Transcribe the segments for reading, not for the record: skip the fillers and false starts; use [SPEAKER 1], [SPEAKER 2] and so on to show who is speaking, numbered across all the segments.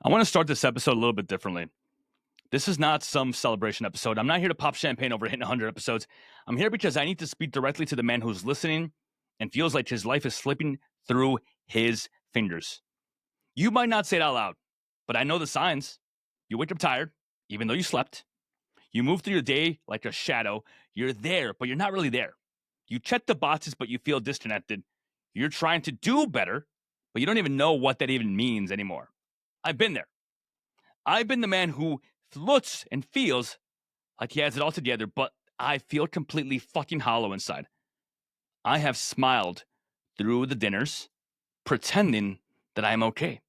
[SPEAKER 1] I want to start this episode a little bit differently. This is not some celebration episode. I'm not here to pop champagne over hitting 100 episodes. I'm here because I need to speak directly to the man who's listening and feels like his life is slipping through his fingers. You might not say it out loud, but I know the signs. You wake up tired, even though you slept. You move through your day like a shadow. You're there, but you're not really there. You check the boxes, but you feel disconnected. You're trying to do better, but you don't even know what that even means anymore. I've been there. I've been the man who looks and feels like he has it all together, but I feel completely fucking hollow inside. I have smiled through the dinners, pretending that I'm okay.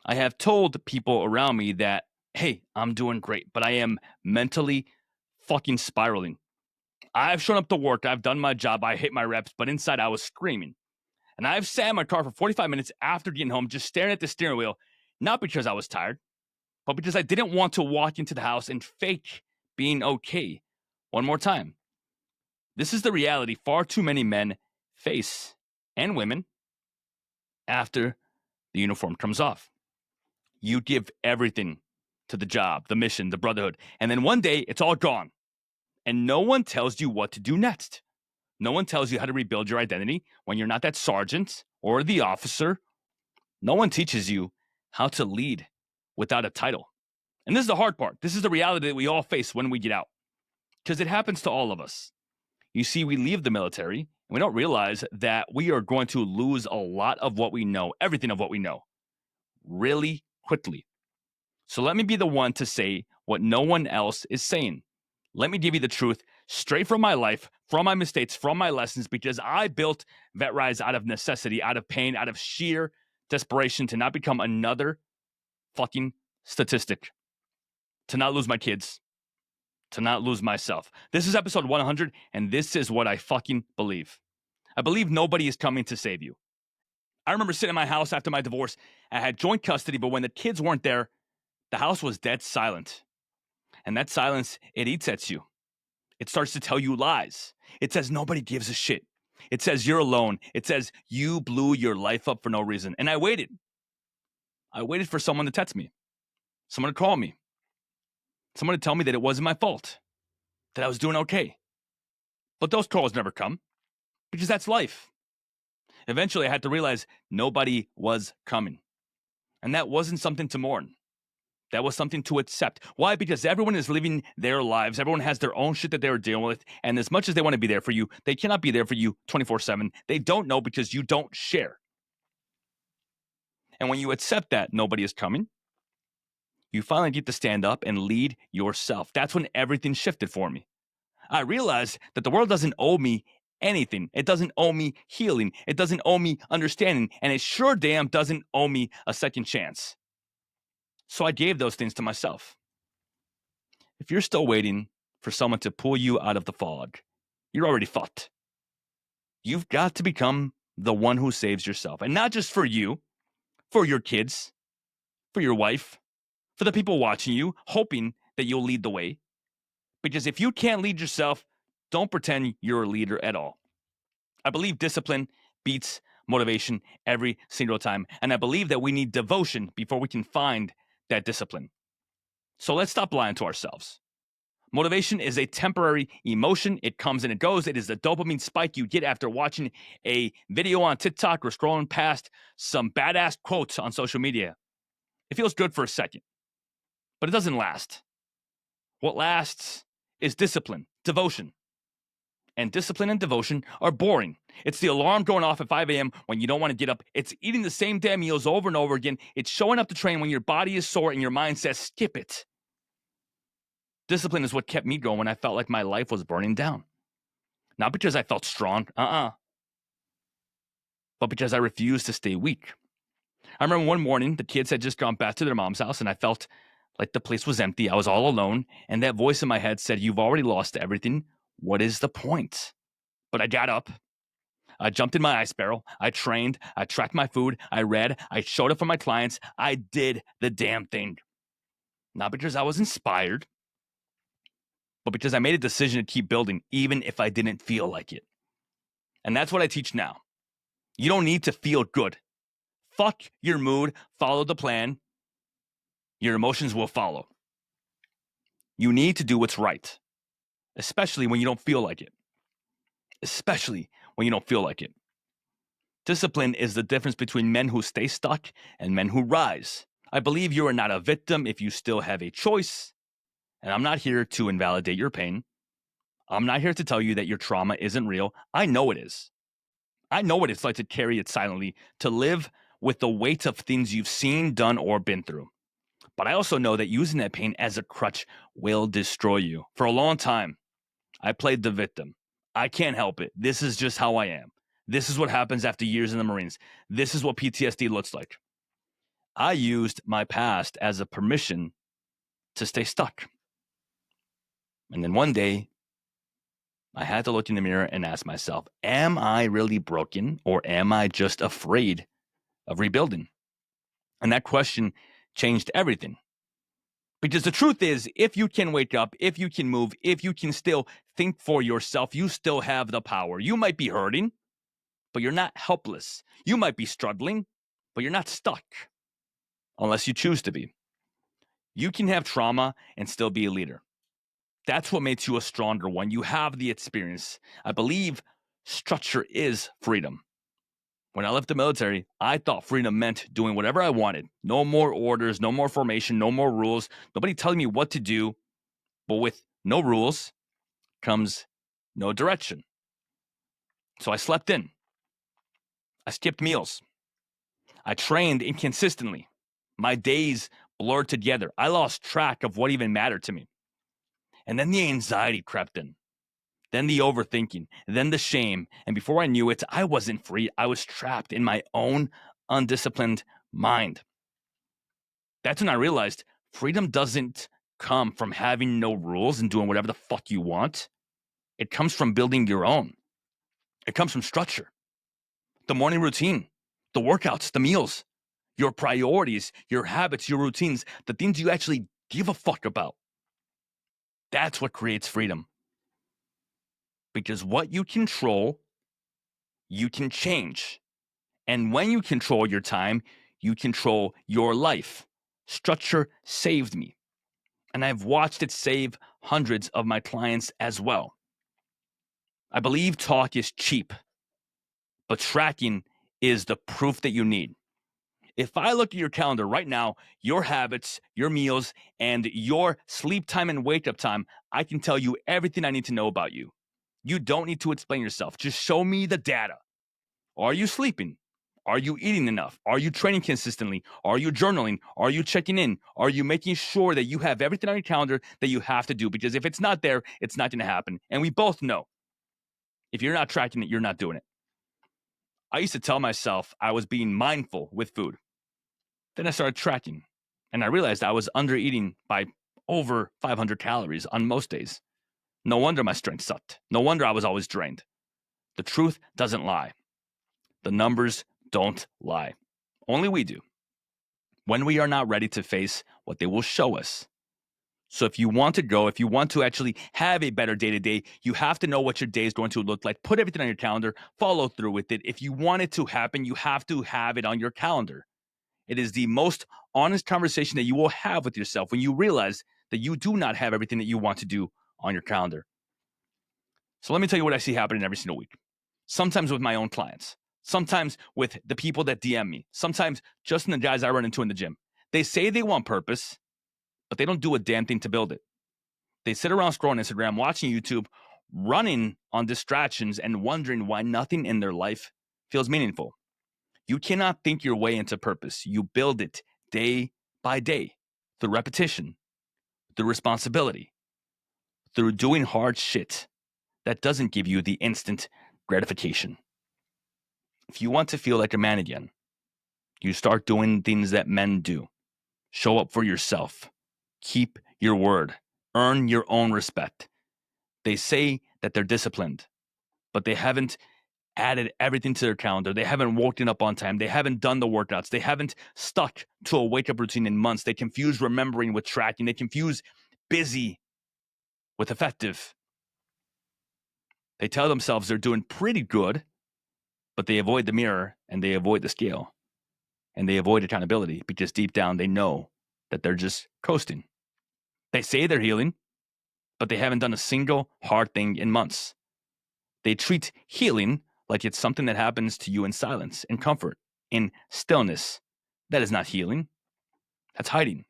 [SPEAKER 1] I have told people around me that, hey, I'm doing great, but I am mentally fucking spiraling. I've shown up to work, I've done my job, I hit my reps, but inside I was screaming. And I've sat in my car for 45 minutes after getting home, just staring at the steering wheel, not because I was tired, but because I didn't want to walk into the house and fake being okay one more time. This is the reality far too many men face, and women, after the uniform comes off. You give everything to the job, the mission, the brotherhood, and then one day it's all gone. And no one tells you what to do next. No one tells you how to rebuild your identity when you're not that sergeant or the officer. No one teaches you how to lead without a title. And this is the hard part. This is the reality that we all face when we get out, because it happens to all of us. You see, we leave the military and we don't realize that we are going to lose a lot of what we know, everything of what we know, really quickly. So let me be the one to say what no one else is saying. Let me give you the truth straight from my life, from my mistakes, from my lessons, because I built VetRise out of necessity, out of pain, out of sheer desperation to not become another fucking statistic, to not lose my kids, to not lose myself. This is episode 100, and this is what I fucking believe. I believe nobody is coming to save you. I remember sitting in my house after my divorce. I had joint custody, but when the kids weren't there, the house was dead silent. And that silence, it eats at you. It starts to tell you lies. It says nobody gives a shit. It says you're alone. It says you blew your life up for no reason. And I waited. I waited for someone to text me, someone to call me, someone to tell me that it wasn't my fault, that I was doing okay. But those calls never come, because that's life. Eventually, I had to realize nobody was coming. And that wasn't something to mourn. That was something to accept. Why? Because everyone is living their lives. Everyone has their own shit that they're dealing with. And as much as they want to be there for you, they cannot be there for you 24/7. They don't know because you don't share. And when you accept that nobody is coming, you finally get to stand up and lead yourself. That's when everything shifted for me. I realized that the world doesn't owe me anything. It doesn't owe me healing. It doesn't owe me understanding. And it sure damn doesn't owe me a second chance. So I gave those things to myself. If you're still waiting for someone to pull you out of the fog, you're already fucked. You've got to become the one who saves yourself. And not just for you, for your kids, for your wife, for the people watching you, hoping that you'll lead the way. Because if you can't lead yourself, don't pretend you're a leader at all. I believe discipline beats motivation every single time. And I believe that we need devotion before we can find that discipline. So let's stop lying to ourselves. Motivation is a temporary emotion. It comes and it goes. It is the dopamine spike you get after watching a video on TikTok or scrolling past some badass quotes on social media. It feels good for a second, but it doesn't last. What lasts is discipline, devotion. And discipline and devotion are boring. It's the alarm going off at 5 a.m. when you don't want to get up. It's eating the same damn meals over and over again. It's showing up to train when your body is sore and your mind says, skip it. Discipline is what kept me going when I felt like my life was burning down. Not because I felt strong, but because I refused to stay weak. I remember one morning, the kids had just gone back to their mom's house and I felt like the place was empty. I was all alone. And that voice in my head said, you've already lost everything. What is the point? But I got up. I jumped in my ice barrel. I trained. I tracked my food. I read. I showed up for my clients. I did the damn thing. Not because I was inspired, but because I made a decision to keep building, even if I didn't feel like it. And that's what I teach now. You don't need to feel good. Fuck your mood. Follow the plan. Your emotions will follow. You need to do what's right, especially when you don't feel like it. Especially when you don't feel like it. Discipline is the difference between men who stay stuck and men who rise. I believe you are not a victim if you still have a choice, and I'm not here to invalidate your pain. I'm not here to tell you that your trauma isn't real. I know it is. I know what it's like to carry it silently, to live with the weight of things you've seen, done, or been through. But I also know that using that pain as a crutch will destroy you. For a long time, I played the victim. I can't help it. This is just how I am. This is what happens after years in the Marines. This is what PTSD looks like. I used my past as a permission to stay stuck. And then one day, I had to look in the mirror and ask myself, am I really broken or am I just afraid of rebuilding? And that question changed everything. Because the truth is, if you can wake up, if you can move, if you can still think for yourself, you still have the power. You might be hurting, but you're not helpless. You might be struggling, but you're not stuck, unless you choose to be. You can have trauma and still be a leader. That's what makes you a stronger one. You have the experience. I believe structure is freedom. When I left the military, I thought freedom meant doing whatever I wanted. No more orders, no more formation, no more rules. Nobody telling me what to do. But with no rules comes no direction. So I slept in. I skipped meals. I trained inconsistently. My days blurred together. I lost track of what even mattered to me. And then the anxiety crept in. Then the overthinking. Then the shame. And before I knew it, I wasn't free. I was trapped in my own undisciplined mind. That's when I realized freedom doesn't come from having no rules and doing whatever the fuck you want. It comes from building your own. It comes from structure, the morning routine, the workouts, the meals, your priorities, your habits, your routines, the things you actually give a fuck about. That's what creates freedom. Because what you control, you can change. And when you control your time, you control your life. Structure saved me. And I've watched it save hundreds of my clients as well. I believe talk is cheap, but tracking is the proof that you need. If I look at your calendar right now, your habits, your meals, and your sleep time and wake up time, I can tell you everything I need to know about you. You don't need to explain yourself. Just show me the data. Are you sleeping? Are you eating enough? Are you training consistently? Are you journaling? Are you checking in? Are you making sure that you have everything on your calendar that you have to do? Because if it's not there, it's not going to happen. And we both know if you're not tracking it, you're not doing it. I used to tell myself I was being mindful with food. Then I started tracking, and I realized I was under eating by over 500 calories on most days. No wonder my strength sucked. No wonder I was always drained. The truth doesn't lie. The numbers don't lie. Only we do. When we are not ready to face what they will show us. So if you want to go, if you want to actually have a better day-to-day, you have to know what your day is going to look like. Put everything on your calendar. Follow through with it. If you want it to happen, you have to have it on your calendar. It is the most honest conversation that you will have with yourself when you realize that you do not have everything that you want to do on your calendar. So let me tell you what I see happening every single week. Sometimes with my own clients, sometimes with the people that DM me, sometimes just in the guys I run into in the gym. They say they want purpose, but they don't do a damn thing to build it. They sit around scrolling Instagram, watching YouTube, running on distractions, and wondering why nothing in their life feels meaningful. You cannot think your way into purpose. You build it day by day through repetition, through responsibility, through doing hard shit that doesn't give you the instant gratification. If you want to feel like a man again, you start doing things that men do. Show up for yourself. Keep your word. Earn your own respect. They say that they're disciplined, but they haven't added everything to their calendar. They haven't woken up on time. They haven't done the workouts. They haven't stuck to a wake-up routine in months. They confuse remembering with tracking. They confuse busy with effective. They tell themselves they're doing pretty good, but they avoid the mirror and they avoid the scale and they avoid accountability because deep down they know that they're just coasting. They say they're healing, but they haven't done a single hard thing in months. They treat healing like it's something that happens to you in silence, in comfort, in stillness. That is not healing. That's hiding.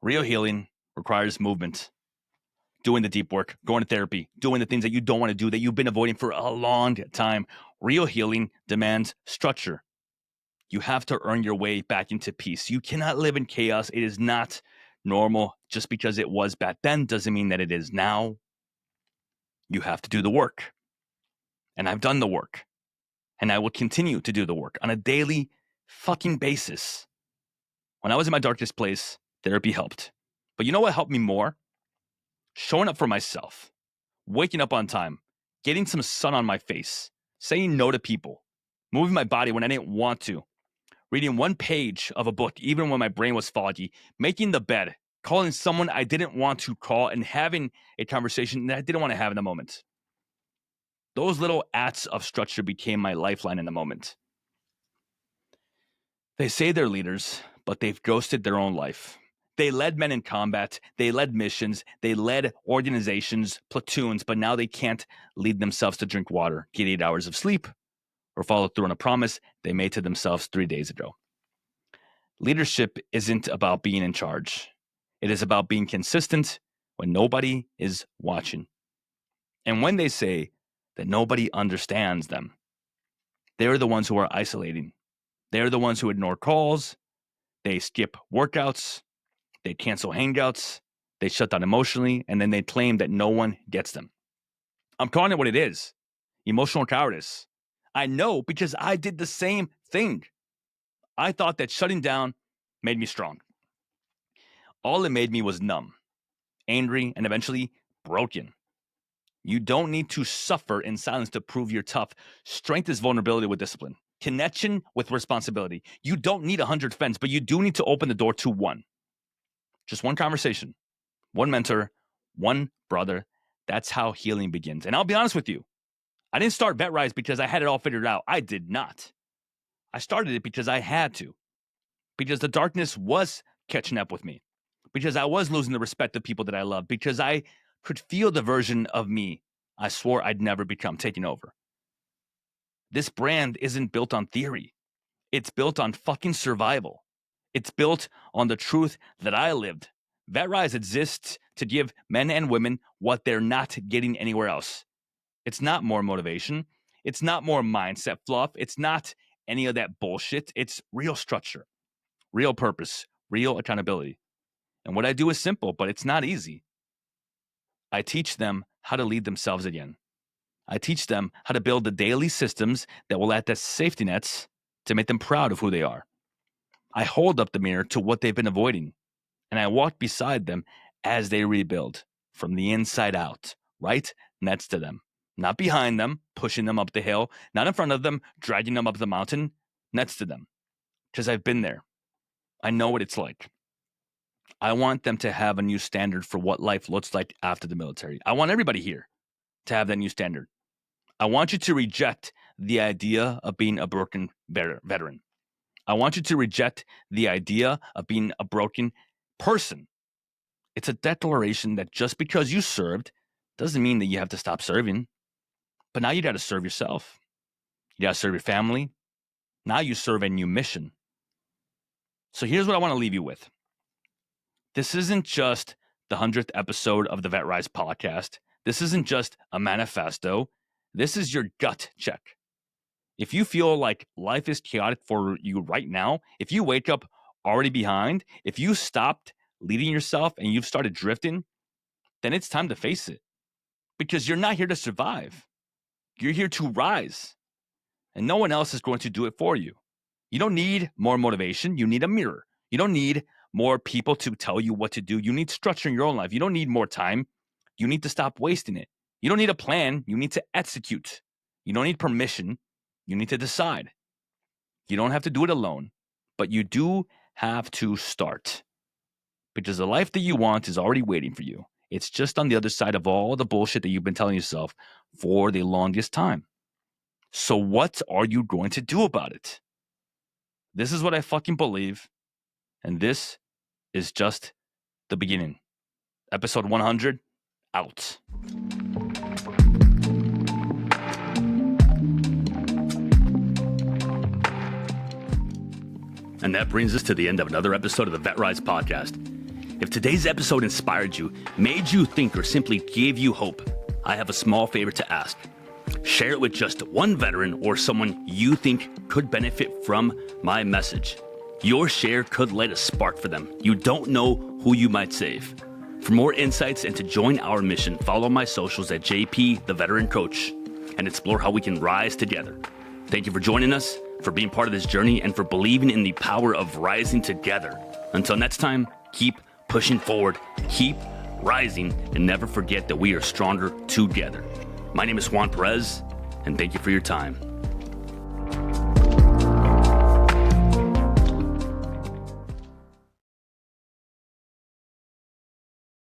[SPEAKER 1] Real healing requires movement, doing the deep work, going to therapy, doing the things that you don't want to do, that you've been avoiding for a long time. Real healing demands structure. You have to earn your way back into peace. You cannot live in chaos. It is not normal. Just because it was back then doesn't mean that it is now. You have to do the work. And I've done the work. And I will continue to do the work on a daily fucking basis. When I was in my darkest place, therapy helped. But you know what helped me more? Showing up for myself, waking up on time, getting some sun on my face, saying no to people, moving my body when I didn't want to, reading one page of a book even when my brain was foggy, making the bed, calling someone I didn't want to call, and having a conversation that I didn't want to have in the moment. Those little acts of structure became my lifeline in the moment. They say they're leaders, but they've ghosted their own life. They led men in combat, they led missions, they led organizations, platoons, but now they can't lead themselves to drink water, get 8 hours of sleep, or follow through on a promise they made to themselves 3 days ago. Leadership isn't about being in charge. It is about being consistent when nobody is watching. And when they say that nobody understands them, they're the ones who are isolating. They're the ones who ignore calls, they skip workouts, they cancel hangouts, they shut down emotionally, and then they claim that no one gets them. I'm calling it what it is. Emotional cowardice. I know because I did the same thing. I thought that shutting down made me strong. All it made me was numb, angry, and eventually broken. You don't need to suffer in silence to prove you're tough. Strength is vulnerability with discipline. Connection with responsibility. You don't need 100 friends, but you do need to open the door to one. Just one conversation, one mentor, one brother. That's how healing begins. And I'll be honest with you. I didn't start VetRise because I had it all figured out. I did not. I started it because I had to. Because the darkness was catching up with me. Because I was losing the respect of people that I loved. Because I could feel the version of me I swore I'd never become taking over. This brand isn't built on theory. It's built on fucking survival. It's built on the truth that I lived. VetRise exists to give men and women what they're not getting anywhere else. It's not more motivation. It's not more mindset fluff. It's not any of that bullshit. It's real structure, real purpose, real accountability. And what I do is simple, but it's not easy. I teach them how to lead themselves again. I teach them how to build the daily systems that will act as safety nets to make them proud of who they are. I hold up the mirror to what they've been avoiding, and I walk beside them as they rebuild from the inside out, right next to them, not behind them, pushing them up the hill, not in front of them, dragging them up the mountain, next to them, because I've been there. I know what it's like. I want them to have a new standard for what life looks like after the military. I want everybody here to have that new standard. I want you to reject the idea of being a broken veteran. I want you to reject the idea of being a broken person. It's a declaration that just because you served doesn't mean that you have to stop serving. But now you got to serve yourself. You got to serve your family. Now you serve a new mission. So here's what I want to leave you with. This isn't just the 100th episode of the VetRise podcast. This isn't just a manifesto. This is your gut check. If you feel like life is chaotic for you right now, if you wake up already behind, if you stopped leading yourself and you've started drifting, then it's time to face it. Because you're not here to survive. You're here to rise. And no one else is going to do it for you. You don't need more motivation. You need a mirror. You don't need more people to tell you what to do. You need structure in your own life. You don't need more time. You need to stop wasting it. You don't need a plan. You need to execute. You don't need permission. You need to decide. You don't have to do it alone, but you do have to start. Because the life that you want is already waiting for you. It's just on the other side of all the bullshit that you've been telling yourself for the longest time. So what are you going to do about it? This is what I fucking believe, and this is just the beginning. Episode 100, out. And that brings us to the end of another episode of the VetRise podcast. If today's episode inspired you, made you think, or simply gave you hope, I have a small favor to ask. Share it with just one veteran or someone you think could benefit from my message. Your share could light a spark for them. You don't know who you might save. For more insights and to join our mission, follow my socials at JP the Veteran Coach and explore how we can rise together. Thank you for joining us, for being part of this journey, and for believing in the power of rising together. Until next time, keep pushing forward, keep rising, and never forget that we are stronger together. My name is Juan Perez, and thank you for your time.